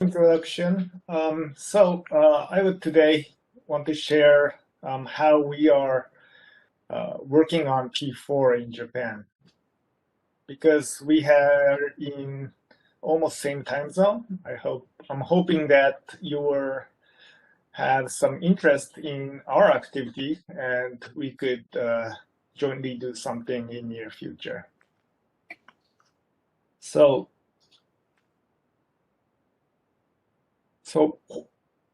Introduction. I would today want to share how we are working on P4 in Japan because we are in almost same time zone. I'm hoping that you will have some interest in our activity and we could jointly do something in near future. So, so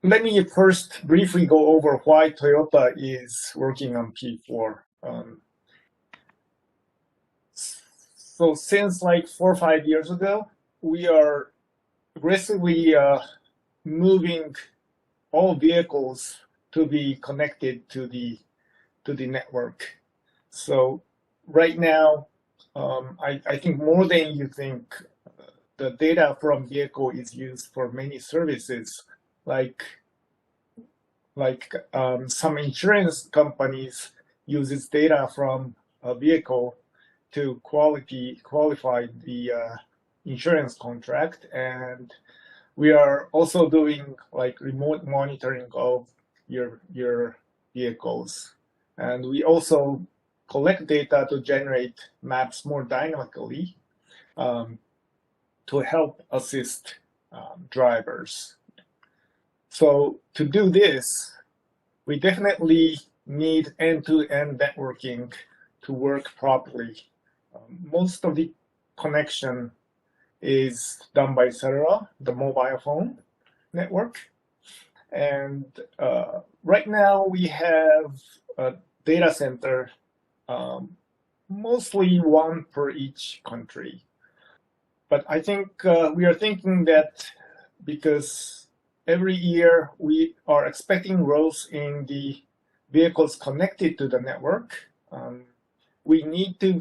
let me first briefly go over why Toyota is working on P4. So since like 4 or 5 years ago, we are aggressively moving all vehicles to be connected to the network. So right now, I think more than you think, the data from vehicle is used for many services, like some insurance companies uses data from a vehicle to qualify the insurance contract, and we are also doing like remote monitoring of your vehicles, and we also collect data to generate maps more dynamically um, to help assist drivers. So to do this, we definitely need end-to-end networking to work properly. Most of the connection is done by cellular, the mobile phone network. And right now we have a data center, mostly one per each country. But I think we are thinking that because every year we are expecting growth in the vehicles connected to the network, we need to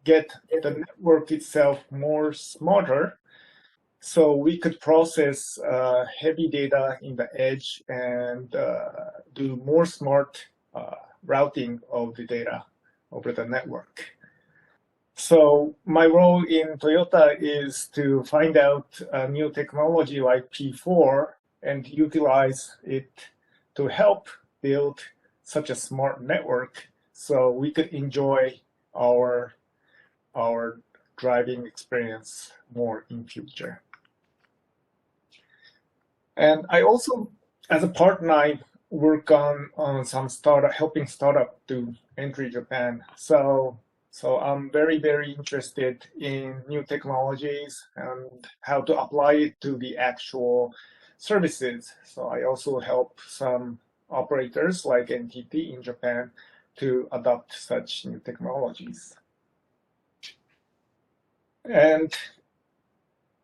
get the network itself more smarter so we could process heavy data in the edge and do more smart routing of the data over the network. So my role in Toyota is to find out a new technology like P4 and utilize it to help build such a smart network so we could enjoy our our driving experience more in future. And I also, as a partner, I work on some startup, helping startup to enter Japan. So I'm very interested in new technologies and how to apply it to the actual services. So I also help some operators like NTT in Japan to adopt such new technologies. And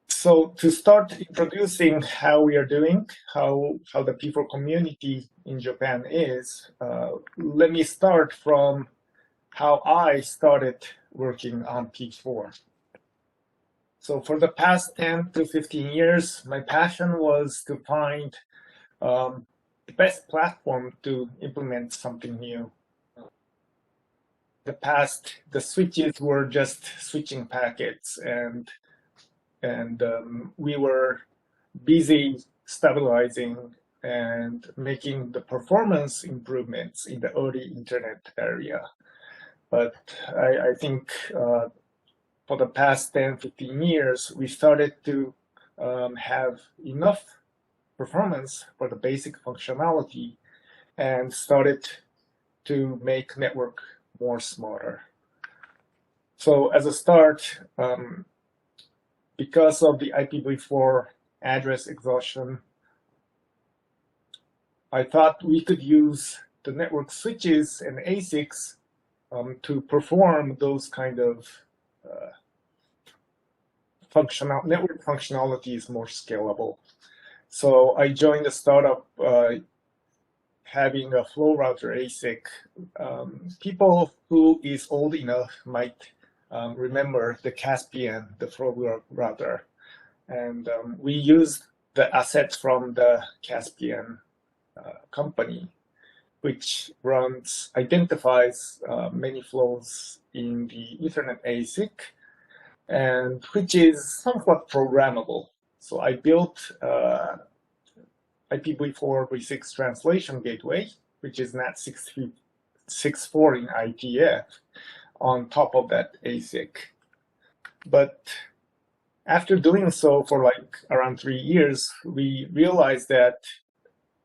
so to start introducing how we are doing, how the P4 community in Japan is, let me start from how I started working on P4. So for the past 10 to 15 years, my passion was to find the best platform to implement something new. The past, the switches were just switching packets, and we were busy stabilizing and making the performance improvements in the early internet area. But I think for the past 10, 15 years, we started to have enough performance for the basic functionality and started to make network more smarter. So as a start, because of the IPv4 address exhaustion, I thought we could use the network switches and ASICs to perform those kind of network functionalities more scalable. So I joined a startup having a flow router ASIC. People who is old enough might remember the Caspian, the flow router. And we used the assets from the Caspian company, which identifies many flows in the Ethernet ASIC, and which is somewhat programmable. So I built IPv4v6 translation gateway, which is NAT 6.4 in IETF, on top of that ASIC. But after doing so for like around 3 years, we realized that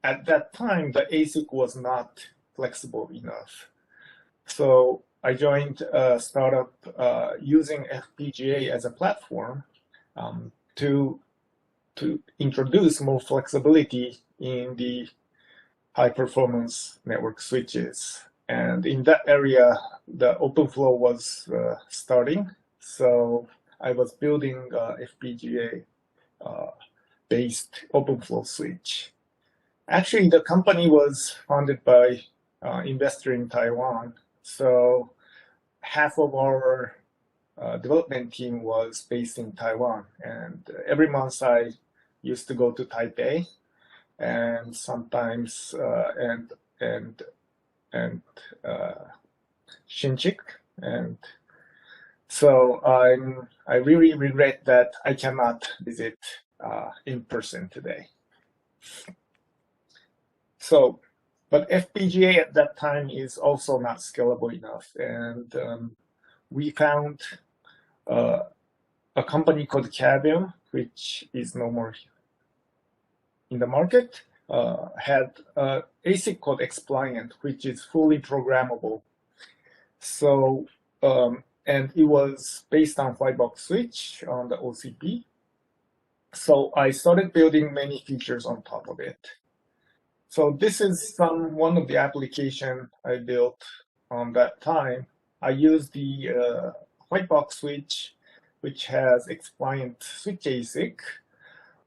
at that time, the ASIC was not flexible enough. So I joined a startup using FPGA as a platform to introduce more flexibility in the high-performance network switches. And in that area, the OpenFlow was starting. So I was building FPGA-based OpenFlow switch. Actually, the company was founded by investor in Taiwan. So half of our development team was based in Taiwan. And every month I used to go to Taipei and sometimes Shinchik. And so I really regret that I cannot visit in person today. So, but FPGA at that time is also not scalable enough. And we found a company called Cavium, which is no more in the market, had an ASIC called Xpliant, which is fully programmable. So, and it was based on Whitebox switch on the OCP. So I started building many features on top of it. So this is one of the applications I built on that time. I used the Whitebox switch, which has Xpliant switch ASIC.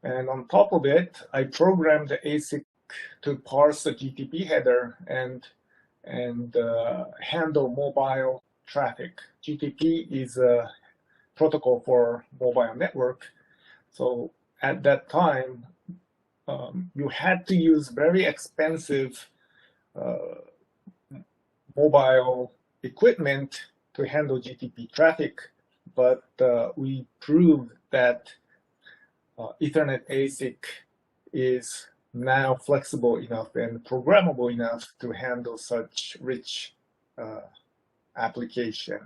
And on top of it, I programmed the ASIC to parse the GTP header and handle mobile traffic. GTP is a protocol for mobile network. So at that time, you had to use very expensive mobile equipment to handle GTP traffic, but we proved that Ethernet ASIC is now flexible enough and programmable enough to handle such rich application.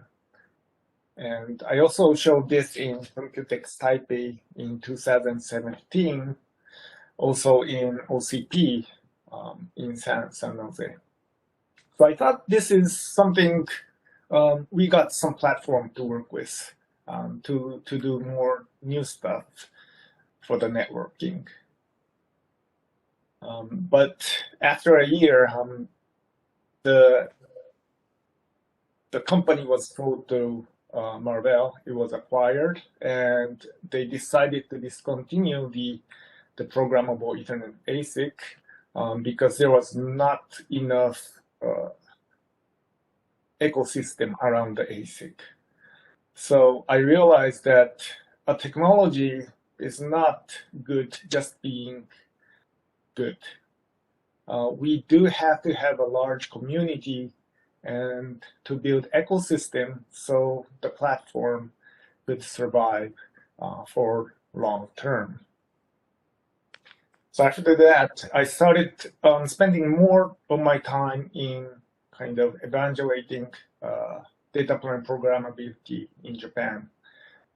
And I also showed this in Computex Taipei in 2017, also in OCP in San Jose. So I thought this is something we got some platform to work with to do more new stuff for the networking. But after a year, the company was sold to Marvell. It was acquired, and they decided to discontinue the programmable Ethernet ASIC because there was not enough ecosystem around the ASIC. So I realized that a technology is not good just being good. We do have to have a large community and to build ecosystem so the platform could survive for long term. So after that, I started spending more of my time in kind of evaluating data plan programmability in Japan.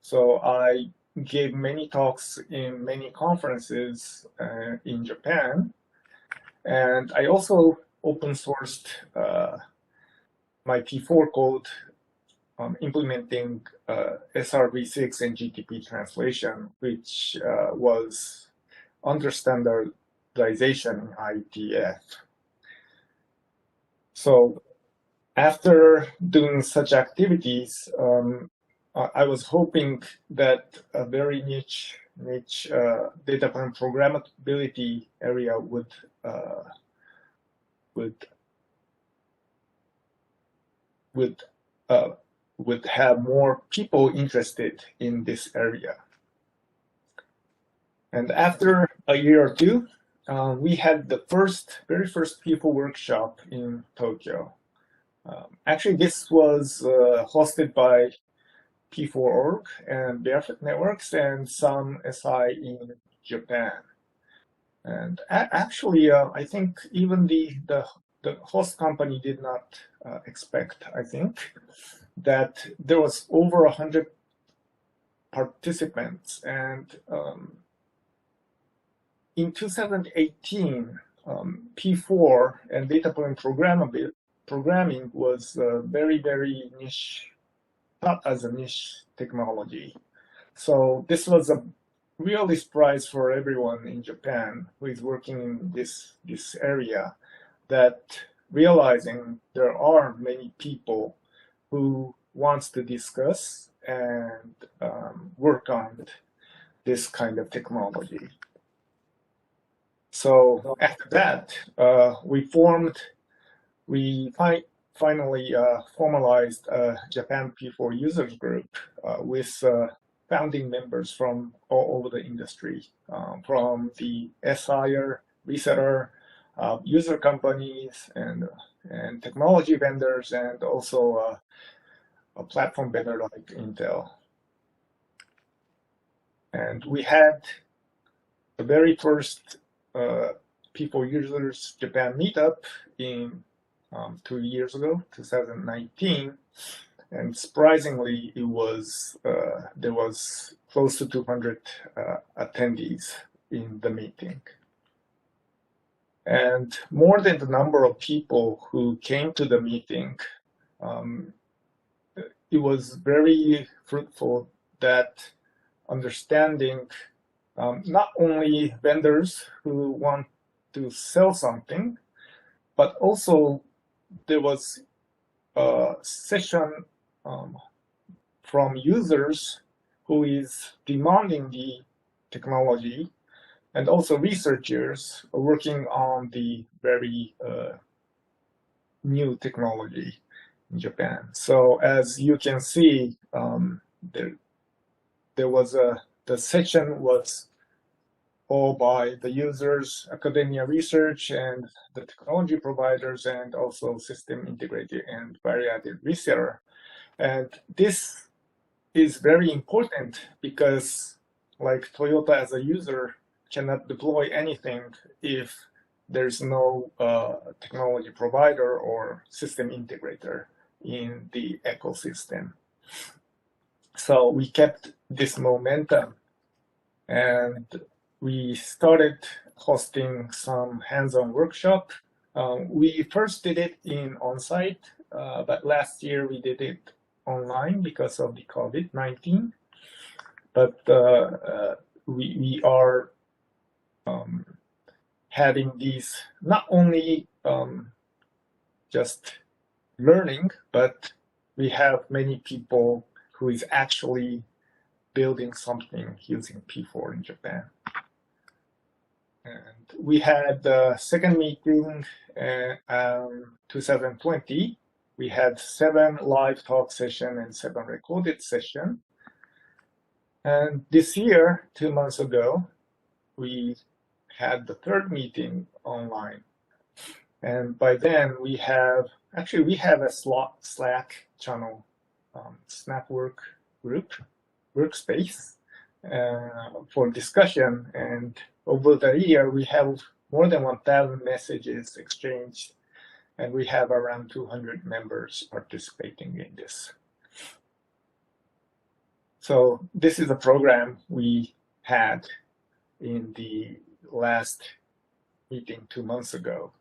So I gave many talks in many conferences in Japan, and I also open sourced my P4 code implementing SRv6 and GTP translation, which was under standardization in IETF. So after doing such activities, I was hoping that a very niche data plan programmability area would have more people interested in this area. And after a year or two, we had the very first people workshop in Tokyo. Actually, this was hosted by P4org and Barefoot Networks and some SI in Japan. And actually, I think even the host company did not expect, I think, that there was over 100 participants. And in 2018, P4 and data point programming was very, very niche, not as a niche technology. So this was a really surprise for everyone in Japan who is working in this area, that realizing there are many people who wants to discuss and work on this kind of technology. So after that, we finally formalized a Japan P4 users group with founding members from all over the industry, from the SIer, reseller, user companies, and technology vendors, and also a platform vendor like Intel. And we had the very first P4 users Japan meetup in 2 years ago, 2019. And surprisingly, it was there was close to 200 attendees in the meeting. And more than the number of people who came to the meeting, it was very fruitful that understanding not only vendors who want to sell something, but also there was a session from users who is demanding the technology, and also researchers working on the very new technology in Japan. So as you can see, there was the session was all by the users, academia research, and the technology providers, and also system integrator and value-added reseller. And this is very important because, like, Toyota as a user cannot deploy anything if there's no technology provider or system integrator in the ecosystem. So we kept this momentum, and we started hosting some hands-on workshop. We first did it in on-site, but last year we did it online because of the COVID-19. But we are having these not only just learning, but we have many people who is actually building something using P4 in Japan. And we had the second meeting in 2020. We had 7 live talk sessions and 7 recorded sessions. And this year, 2 months ago, we had the third meeting online. And by then we have a Slack channel, Snapwork group, workspace for discussion. And over the year, we have more than 1,000 messages exchanged, and we have around 200 members participating in this. So this is a program we had in the last meeting 2 months ago.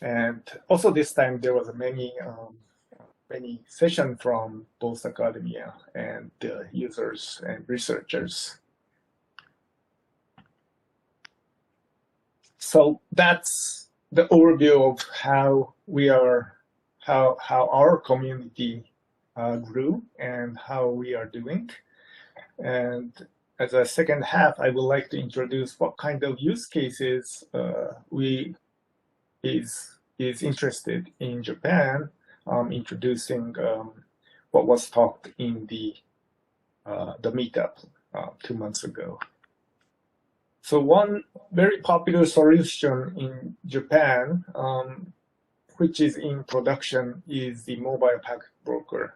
And also this time there was many sessions from both academia and users and researchers. So that's the overview of how our community grew and how we are doing. And as a second half, I would like to introduce what kind of use cases is interested in Japan, introducing what was talked in the meetup 2 months ago. So one very popular solution in Japan, which is in production, is the mobile packet broker.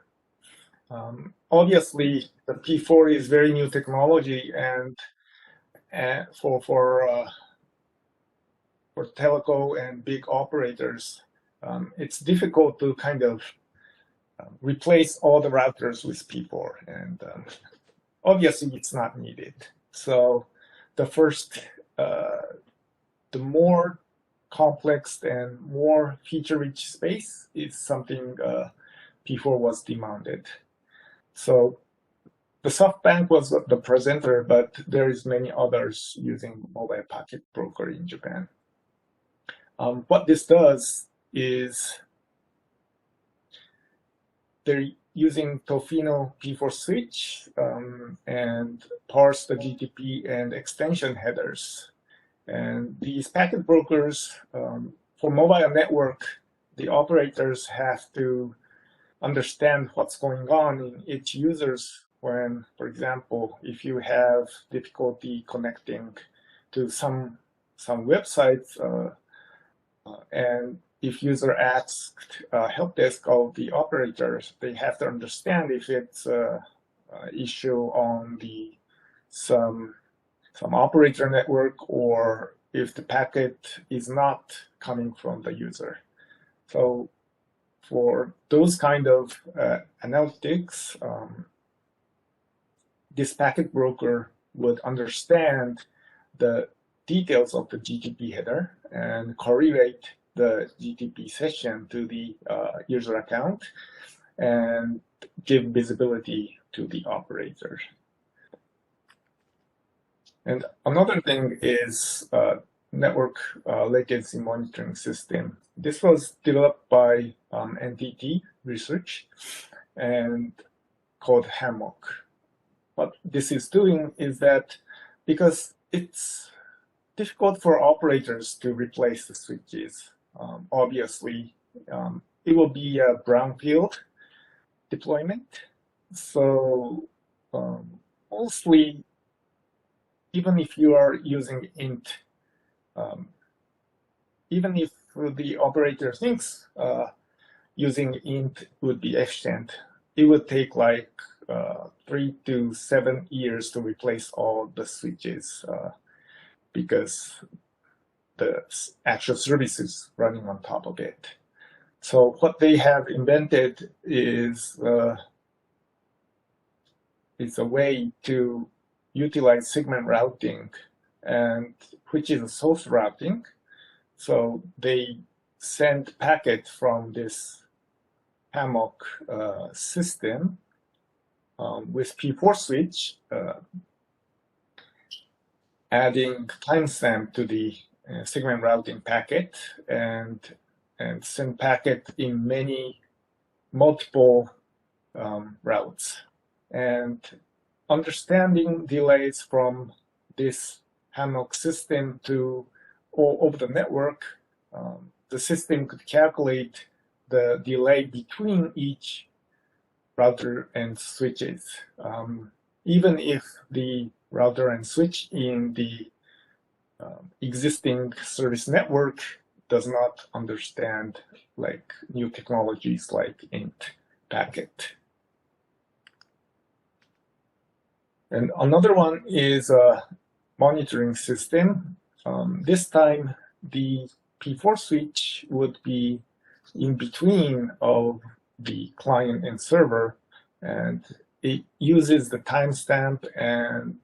Obviously, the P4 is very new technology, and for telco and big operators, it's difficult to kind of replace all the routers with P4, and obviously it's not needed. So the more complex and more feature-rich space is something P4 was demanded. So the SoftBank was the presenter, but there is many others using mobile packet broker in Japan. What this does is they're using Tofino P4 switch and parse the GTP and extension headers. And these packet brokers, for mobile network, the operators have to understand what's going on in each user's when, for example, if you have difficulty connecting to some websites, and if user asked help desk of the operators, they have to understand if it's an issue on some operator network or if the packet is not coming from the user. So for those kind of analytics, this packet broker would understand the details of the GTP header and correlate the GTP session to the user account and give visibility to the operator. And another thing is network latency monitoring system. This was developed by NTT Research and called Hammock. What this is doing is that because it's difficult for operators to replace the switches, obviously it will be a brownfield deployment. So mostly, even if you are using int, even if the operator thinks using int would be efficient, it would take like 3 to 7 years to replace all the switches because the actual service is running on top of it. So what they have invented is a way to utilize segment routing, and which is a source routing. So they send packet from this Hammock system with P4 switch, adding timestamp to the segment routing packet and send packet in multiple routes. And understanding delays from this Hammock system to all over the network, the system could calculate the delay between each router and switches, even if the router and switch in the existing service network does not understand like new technologies like int packet. And another one is a monitoring system. This time the P4 switch would be in between of the client and server, and it uses the timestamp and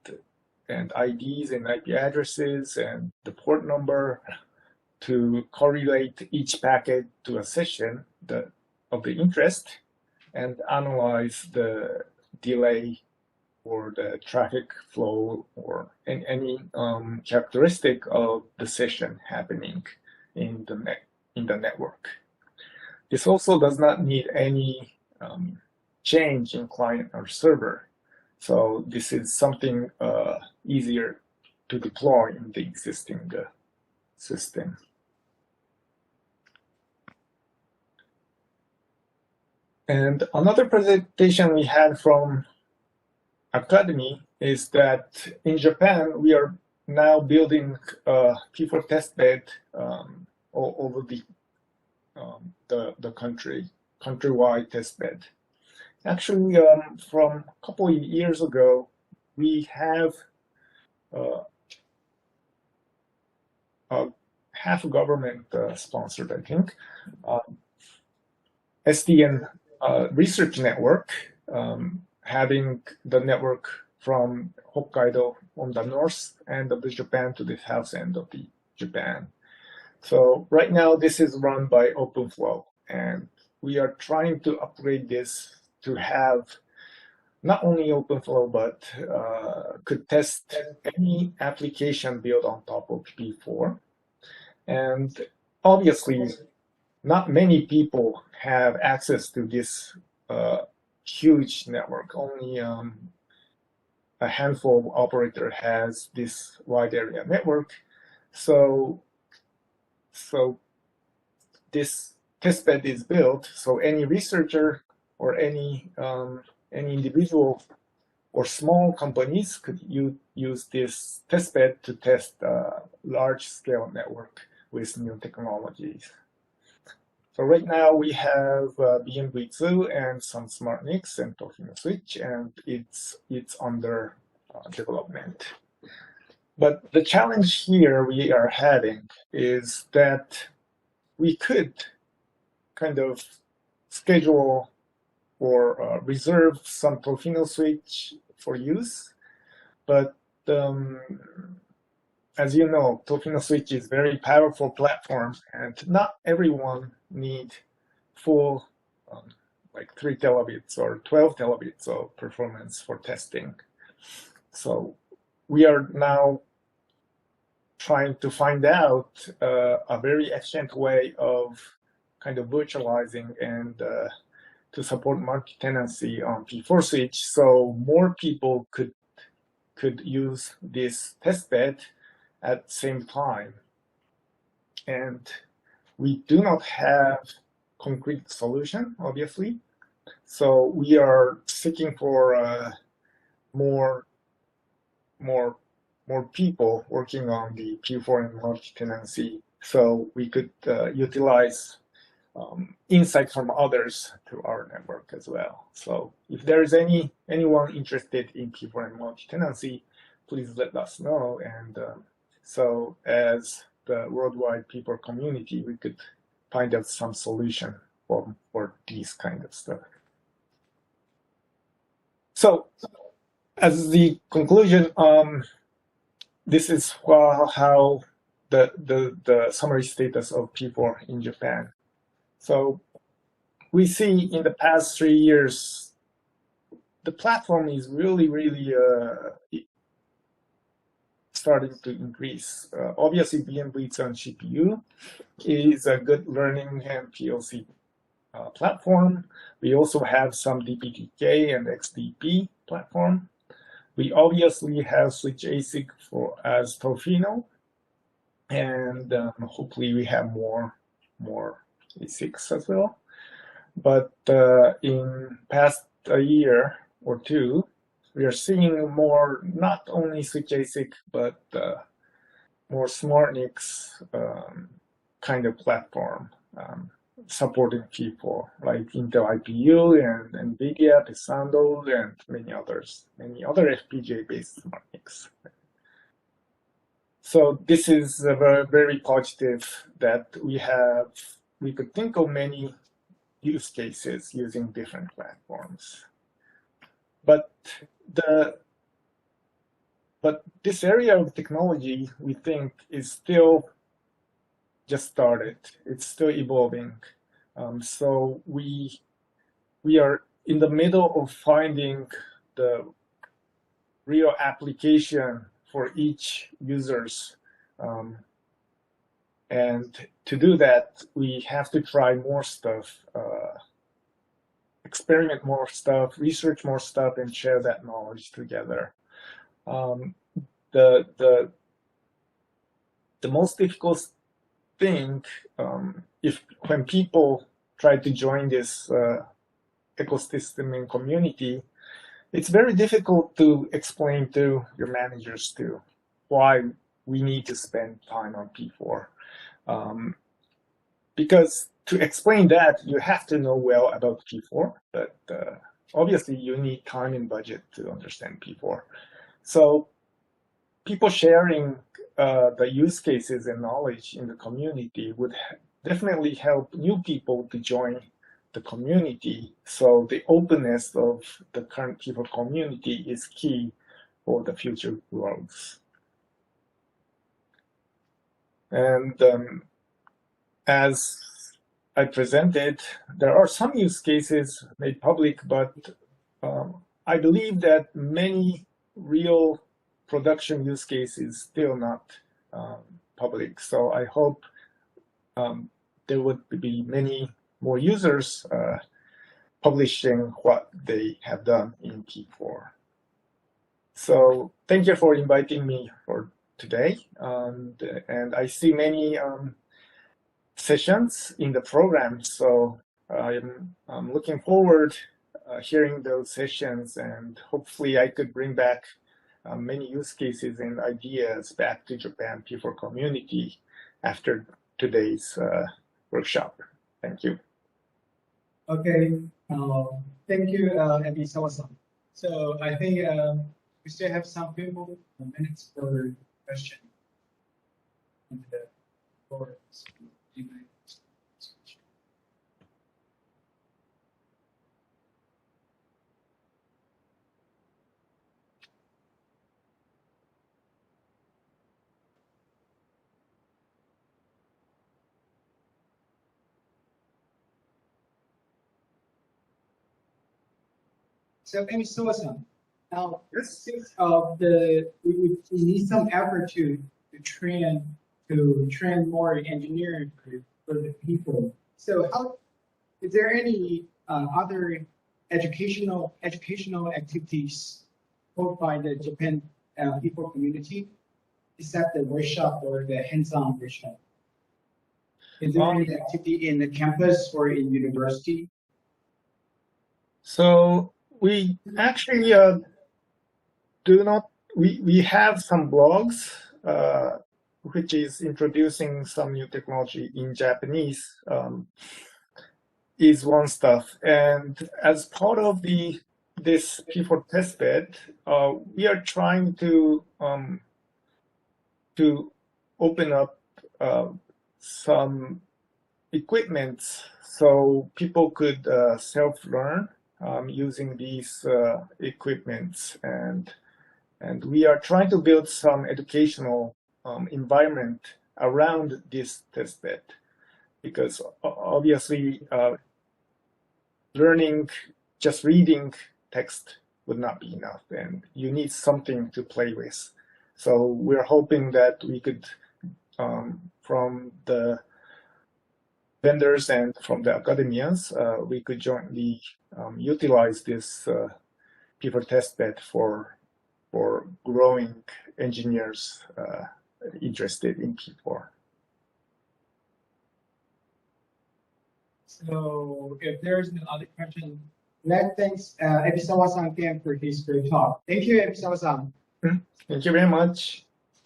IDs and IP addresses and the port number to correlate each packet to a session of the interest and analyze the delay or the traffic flow or any characteristic of the session happening in the network. This also does not need any change in client or server. So this is something easier to deploy in the existing system. And another presentation we had from Academy is that in Japan, we are now building a P4 testbed all over the country, countrywide testbed. Actually, from a couple of years ago, we have uh, half government sponsored, I think, SDN research network, having the network from Hokkaido on the north end of the Japan to the south end of the Japan. So right now, this is run by OpenFlow, and we are trying to upgrade this to have not only OpenFlow, but could test any application built on top of P4. And obviously, not many people have access to this huge network. Only a handful of operator has this wide area network. So this testbed is built, so any researcher or any individual or small companies could use this testbed to test a large-scale network with new technologies. So right now we have BNV2 and some SmartNICs and Tofino Switch, and it's under development. But the challenge here we are having is that we could kind of schedule or reserve some Tofino Switch for use, but as you know, Tofino Switch is very powerful platform, and not everyone need full like 3 terabits or 12 terabits of performance for testing. So we are now trying to find out a very efficient way of kind of virtualizing and to support multi-tenancy on P4 switch, so more people could use this testbed at the same time. And we do not have concrete solution, obviously. So we are seeking for more people working on the P4 and multi-tenancy, so we could utilize insight from others to our network as well. So if there is anyone interested in P4 and multi-tenancy, please let us know. And so as the worldwide P4 community, we could find out some solution for these kind of stuff. So as the conclusion, this is how the summary status of P4 in Japan. So we see in the past 3 years, the platform is really starting to increase. Obviously, BNV on CPU is a good learning and POC platform. We also have some DPTK and XDP platform. We obviously have Switch ASIC as Tofino, and hopefully we have more ASICs as well. But in past a year or two, we are seeing more, not only Switch ASIC, but more SmartNICs kind of platform supporting P4, like Intel IPU and NVIDIA, Pensando, and many other FPGA-based SmartNICs. So this is very positive that we could think of many use cases using different platforms. But this area of technology, we think, is still just started. It's still evolving. So we are in the middle of finding the real application for each users. And to do that, we have to try more stuff, experiment more stuff, research more stuff, and share that knowledge together. The most difficult thing, when people try to join this ecosystem and community, it's very difficult to explain to your managers too why we need to spend time on P4. Because to explain that, you have to know well about P4, but obviously you need time and budget to understand P4. So people sharing the use cases and knowledge in the community would definitely help new people to join the community. So the openness of the current P4 community is key for the future growth. And as I presented, there are some use cases made public, but I believe that many real production use cases still not public. So I hope there would be many more users publishing what they have done in P4. So thank you for inviting me for today. And I see many sessions in the program. So I'm looking forward hearing those sessions, and hopefully I could bring back many use cases and ideas back to Japan P4 community after today's workshop. Thank you. Okay, thank you, Ebisawa-san. So I think we still have some few minutes for question. And, for so Ebisawa-san, now since we need some effort to train more engineers for the people. So how is there any other educational activities held by the Japan people community, except the workshop or the hands-on workshop? Is there any activity in the campus or in university? So we actually do not. We have some blogs which is introducing some new technology in Japanese. Is one stuff, and as part of this P4 testbed, we are trying to open up some equipment so people could self-learn using these equipments, and we are trying to build some educational environment around this testbed, because obviously learning, just reading text would not be enough, and you need something to play with. So we're hoping that we could, from the vendors and from the academians, we could jointly utilize this P4 testbed for growing engineers interested in P4. So if there's no other question, let's thanks Ebisawa-san again for his great talk. Thank you, Ebisawa-san. Thank you very much.